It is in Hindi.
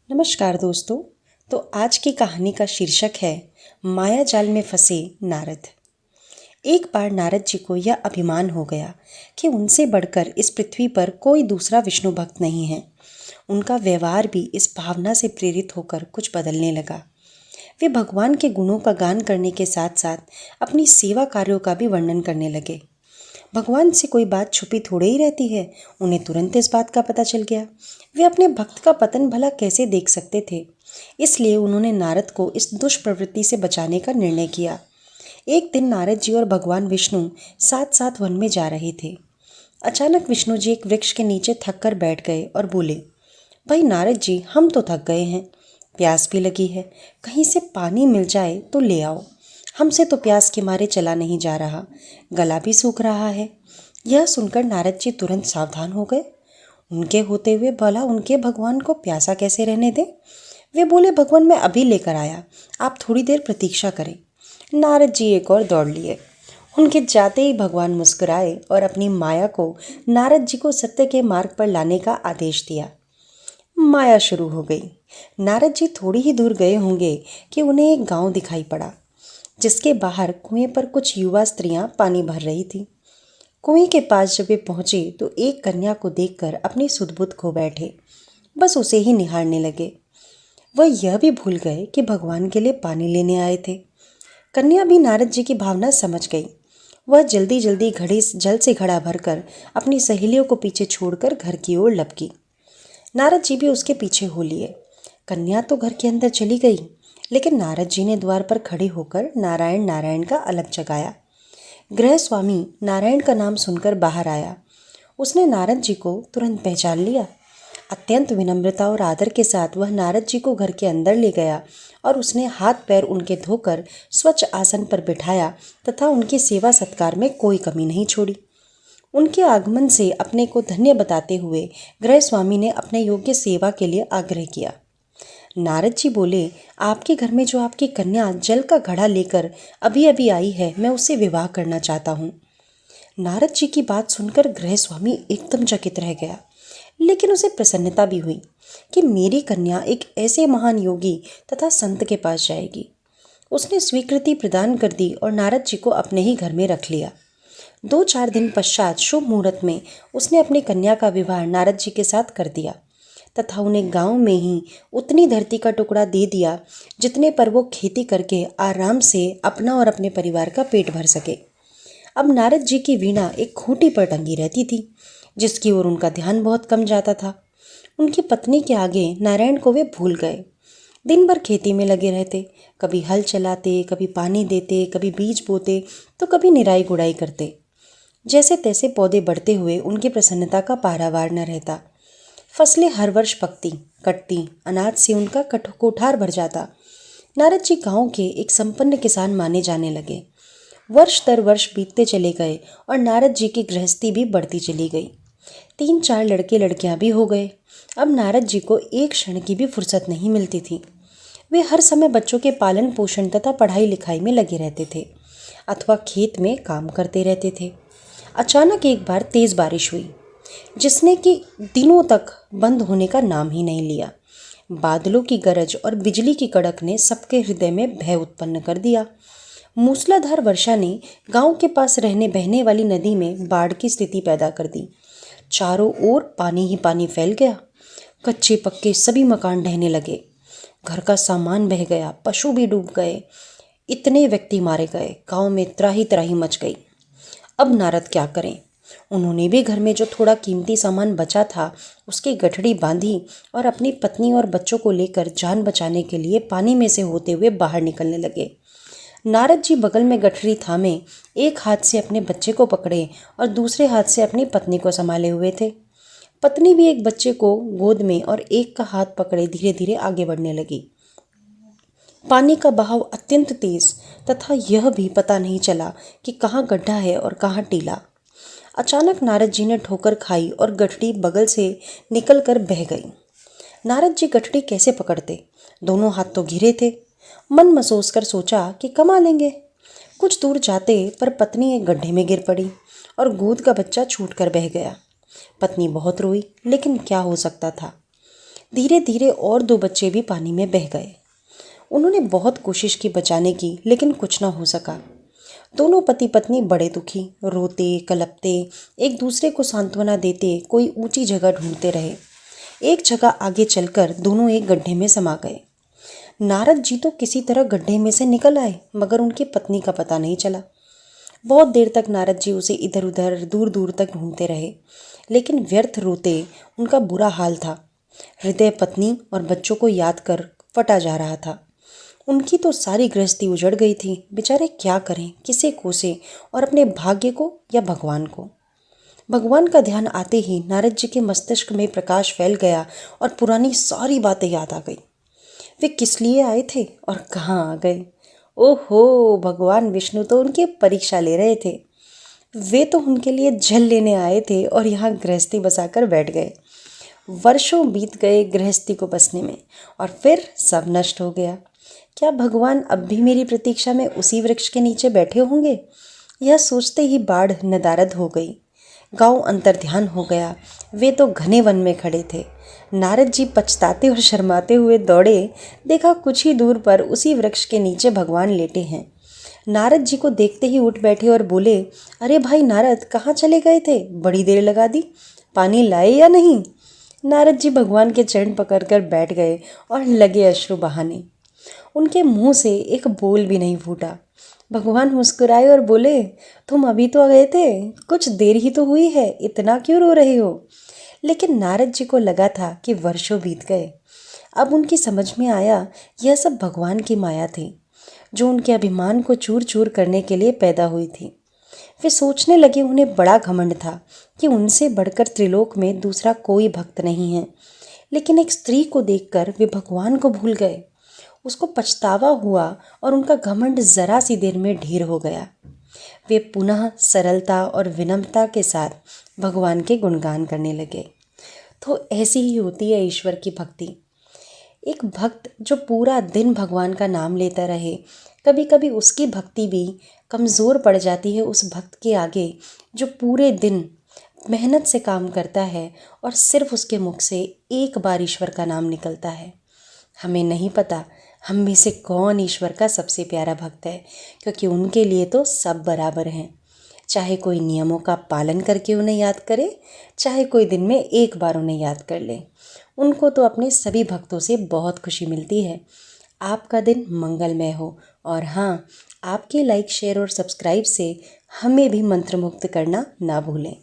नमस्कार दोस्तों। तो आज की कहानी का शीर्षक है माया जाल में फंसे नारद। एक बार नारद जी को यह अभिमान हो गया कि उनसे बढ़कर इस पृथ्वी पर कोई दूसरा विष्णु भक्त नहीं है। उनका व्यवहार भी इस भावना से प्रेरित होकर कुछ बदलने लगा। वे भगवान के गुणों का गान करने के साथ साथ अपनी सेवा कार्यों का भी वर्णन करने लगे। भगवान से कोई बात छुपी थोड़े ही रहती है, उन्हें तुरंत इस बात का पता चल गया। वे अपने भक्त का पतन भला कैसे देख सकते थे, इसलिए उन्होंने नारद को इस दुष्प्रवृत्ति से बचाने का निर्णय किया। एक दिन नारद जी और भगवान विष्णु साथ साथ वन में जा रहे थे। अचानक विष्णु जी एक वृक्ष के नीचे थक कर बैठ गए और बोले, भाई नारद जी, हम तो थक गए हैं, प्यास भी लगी है, कहीं से पानी मिल जाए तो ले आओ। हमसे तो प्यास के मारे चला नहीं जा रहा, गला भी सूख रहा है। यह सुनकर नारद जी तुरंत सावधान हो गए। उनके होते हुए भला उनके भगवान को प्यासा कैसे रहने दें। वे बोले, भगवान मैं अभी लेकर आया, आप थोड़ी देर प्रतीक्षा करें। नारद जी एक और दौड़ लिए। उनके जाते ही भगवान मुस्कुराए और अपनी माया को नारद जी को सत्य के मार्ग पर लाने का आदेश दिया। माया शुरू हो गई। नारद जी थोड़ी ही दूर गए होंगे कि उन्हें एक गांव दिखाई पड़ा, जिसके बाहर कुएं पर कुछ युवा स्त्रियां पानी भर रही थीं। कुएं के पास जब वे पहुंचे तो एक कन्या को देखकर अपनी सुध-बुध खो बैठे, बस उसे ही निहारने लगे। वह यह भी भूल गए कि भगवान के लिए पानी लेने आए थे। कन्या भी नारद जी की भावना समझ गई। वह जल्दी जल्दी घड़े जल से घड़ा भरकर अपनी सहेलियों को पीछे छोड़कर घर की ओर लपकी। नारद जी भी उसके पीछे हो लिए। कन्या तो घर के अंदर चली गई, लेकिन नारद जी ने द्वार पर खड़े होकर नारायण नारायण का अलग जगाया। गृह स्वामी नारायण का नाम सुनकर बाहर आया। उसने नारद जी को तुरंत पहचान लिया। अत्यंत विनम्रता और आदर के साथ वह नारद जी को घर के अंदर ले गया और उसने हाथ पैर उनके धोकर स्वच्छ आसन पर बिठाया तथा उनकी सेवा सत्कार में कोई कमी नहीं छोड़ी। उनके आगमन से अपने को धन्य बताते हुए गृह स्वामी ने अपने योग्य सेवा के लिए आग्रह किया। नारद जी बोले, आपके घर में जो आपकी कन्या जल का घड़ा लेकर अभी अभी आई है, मैं उससे विवाह करना चाहता हूँ। नारद जी की बात सुनकर गृह स्वामी एकदम चकित रह गया, लेकिन उसे प्रसन्नता भी हुई कि मेरी कन्या एक ऐसे महान योगी तथा संत के पास जाएगी। उसने स्वीकृति प्रदान कर दी और नारद जी को अपने ही घर में रख लिया। 2-4 दिन पश्चात शुभ मुहूर्त में उसने अपनी कन्या का विवाह नारद जी के साथ कर दिया तथा उन्हें गांव में ही उतनी धरती का टुकड़ा दे दिया जितने पर वो खेती करके आराम से अपना और अपने परिवार का पेट भर सके। अब नारद जी की वीणा एक खूंटी पर टंगी रहती थी, जिसकी ओर उनका ध्यान बहुत कम जाता था। उनकी पत्नी के आगे नारायण को वे भूल गए। दिन भर खेती में लगे रहते, कभी हल चलाते, कभी पानी देते, कभी बीज बोते तो कभी निराई गुड़ाई करते। जैसे तैसे पौधे बढ़ते हुए उनकी प्रसन्नता का पारावार न रहता। फसलें हर वर्ष पकती कटती, अनाज से उनका कोठार भर जाता। नारद जी गांव के एक संपन्न किसान माने जाने लगे। वर्ष दर वर्ष बीतते चले गए और नारद जी की गृहस्थी भी बढ़ती चली गई। 3-4 लड़के लड़कियां भी हो गए। अब नारद जी को एक क्षण की भी फुर्सत नहीं मिलती थी। वे हर समय बच्चों के पालन पोषण तथा पढ़ाई लिखाई में लगे रहते थे अथवा खेत में काम करते रहते थे। अचानक एक बार तेज बारिश हुई, जिसने कि दिनों तक बंद होने का नाम ही नहीं लिया। बादलों की गरज और बिजली की कड़क ने सबके हृदय में भय उत्पन्न कर दिया। मूसलाधार वर्षा ने गांव के पास बहने वाली नदी में बाढ़ की स्थिति पैदा कर दी। चारों ओर पानी ही पानी फैल गया। कच्चे पक्के सभी मकान ढहने लगे। घर का सामान बह गया, पशु भी डूब गए, इतने व्यक्ति मारे गए। गांव में त्राही त्राही मच गई। अब नारद क्या करें। उन्होंने भी घर में जो थोड़ा कीमती सामान बचा था उसकी गठड़ी बांधी और अपनी पत्नी और बच्चों को लेकर जान बचाने के लिए पानी में से होते हुए बाहर निकलने लगे। नारद जी बगल में गठरी थामे एक हाथ से अपने बच्चे को पकड़े और दूसरे हाथ से अपनी पत्नी को संभाले हुए थे। पत्नी भी एक बच्चे को गोद में और एक का हाथ पकड़े धीरे धीरे आगे बढ़ने लगी। पानी का बहाव अत्यंत तेज तथा यह भी पता नहीं चला कि कहाँ गड्ढा है और कहाँ टीला। अचानक नारद जी ने ठोकर खाई और गठड़ी बगल से निकलकर बह गई। नारद जी गठड़ी कैसे पकड़ते, दोनों हाथ तो घिरे थे। मन मसोस कर सोचा कि कमा लेंगे। कुछ दूर जाते पर पत्नी एक गड्ढे में गिर पड़ी और गोद का बच्चा छूटकर बह गया। पत्नी बहुत रोई, लेकिन क्या हो सकता था। धीरे धीरे और 2 बच्चे भी पानी में बह गए। उन्होंने बहुत कोशिश की बचाने की, लेकिन कुछ ना हो सका। दोनों पति पत्नी बड़े दुखी, रोते कलपते, एक दूसरे को सांत्वना देते कोई ऊंची जगह ढूंढते रहे। एक जगह आगे चलकर दोनों एक गड्ढे में समा गए। नारद जी तो किसी तरह गड्ढे में से निकल आए, मगर उनकी पत्नी का पता नहीं चला। बहुत देर तक नारद जी उसे इधर उधर दूर दूर तक ढूंढते रहे, लेकिन व्यर्थ रोते उनका बुरा हाल था। हृदय पत्नी और बच्चों को याद कर फटा जा रहा था। उनकी तो सारी गृहस्थी उजड़ गई थी। बेचारे क्या करें, किसे कोसे, और अपने भाग्य को या भगवान को। भगवान का ध्यान आते ही नारद जी के मस्तिष्क में प्रकाश फैल गया और पुरानी सारी बातें याद आ गई। वे किस लिए आए थे और कहाँ आ गए। ओहो, भगवान विष्णु तो उनकी परीक्षा ले रहे थे। वे तो उनके लिए जल लेने आए थे और यहाँ गृहस्थी बसाकर बैठ गए। वर्षों बीत गए गृहस्थी को बसने में, और फिर सब नष्ट हो गया। क्या भगवान अब भी मेरी प्रतीक्षा में उसी वृक्ष के नीचे बैठे होंगे? यह सोचते ही बाढ़ नदारद हो गई। गांव अंतर्ध्यान हो गया। वे तो घने वन में खड़े थे। नारद जी पछताते और शर्माते हुए दौड़े। देखा कुछ ही दूर पर उसी वृक्ष के नीचे भगवान लेटे हैं। नारद जी को देखते ही उठ बैठे और बोले, अरे भाई नारद, कहाँ चले गए थे? बड़ी देर लगा दी, पानी लाए या नहीं? नारद जी भगवान के चरण पकड़कर बैठ गए और लगे अश्रु बहाने। उनके मुंह से एक बोल भी नहीं फूटा। भगवान मुस्कुराए और बोले, तुम अभी तो गए थे, कुछ देर ही तो हुई है, इतना क्यों रो रहे हो? लेकिन नारद जी को लगा था कि वर्षों बीत गए। अब उनकी समझ में आया, यह सब भगवान की माया थी, जो उनके अभिमान को चूर चूर करने के लिए पैदा हुई थी। वे सोचने लगे, उन्हें बड़ा घमंड था कि उनसे बढ़कर त्रिलोक में दूसरा कोई भक्त नहीं है। लेकिन एक स्त्री को देखकर वे भगवान को भूल गए। उसको पछतावा हुआ और उनका घमंड जरा सी देर में ढेर हो गया। वे पुनः सरलता और विनम्रता के साथ भगवान के गुणगान करने लगे। तो ऐसी ही होती है ईश्वर की भक्ति। एक भक्त जो पूरा दिन भगवान का नाम लेता रहे, कभी कभी उसकी भक्ति भी कमज़ोर पड़ जाती है उस भक्त के आगे जो पूरे दिन मेहनत से काम करता है और सिर्फ उसके मुख से एक बार ईश्वर का नाम निकलता है। हमें नहीं पता हम में से कौन ईश्वर का सबसे प्यारा भक्त है, क्योंकि उनके लिए तो सब बराबर हैं। चाहे कोई नियमों का पालन करके उन्हें याद करे, चाहे कोई दिन में एक बार उन्हें याद कर ले, उनको तो अपने सभी भक्तों से बहुत खुशी मिलती है। आपका दिन मंगलमय हो। और हाँ, आपके लाइक, शेयर और सब्सक्राइब से हमें भी मंत्रमुग्ध करना ना भूलें।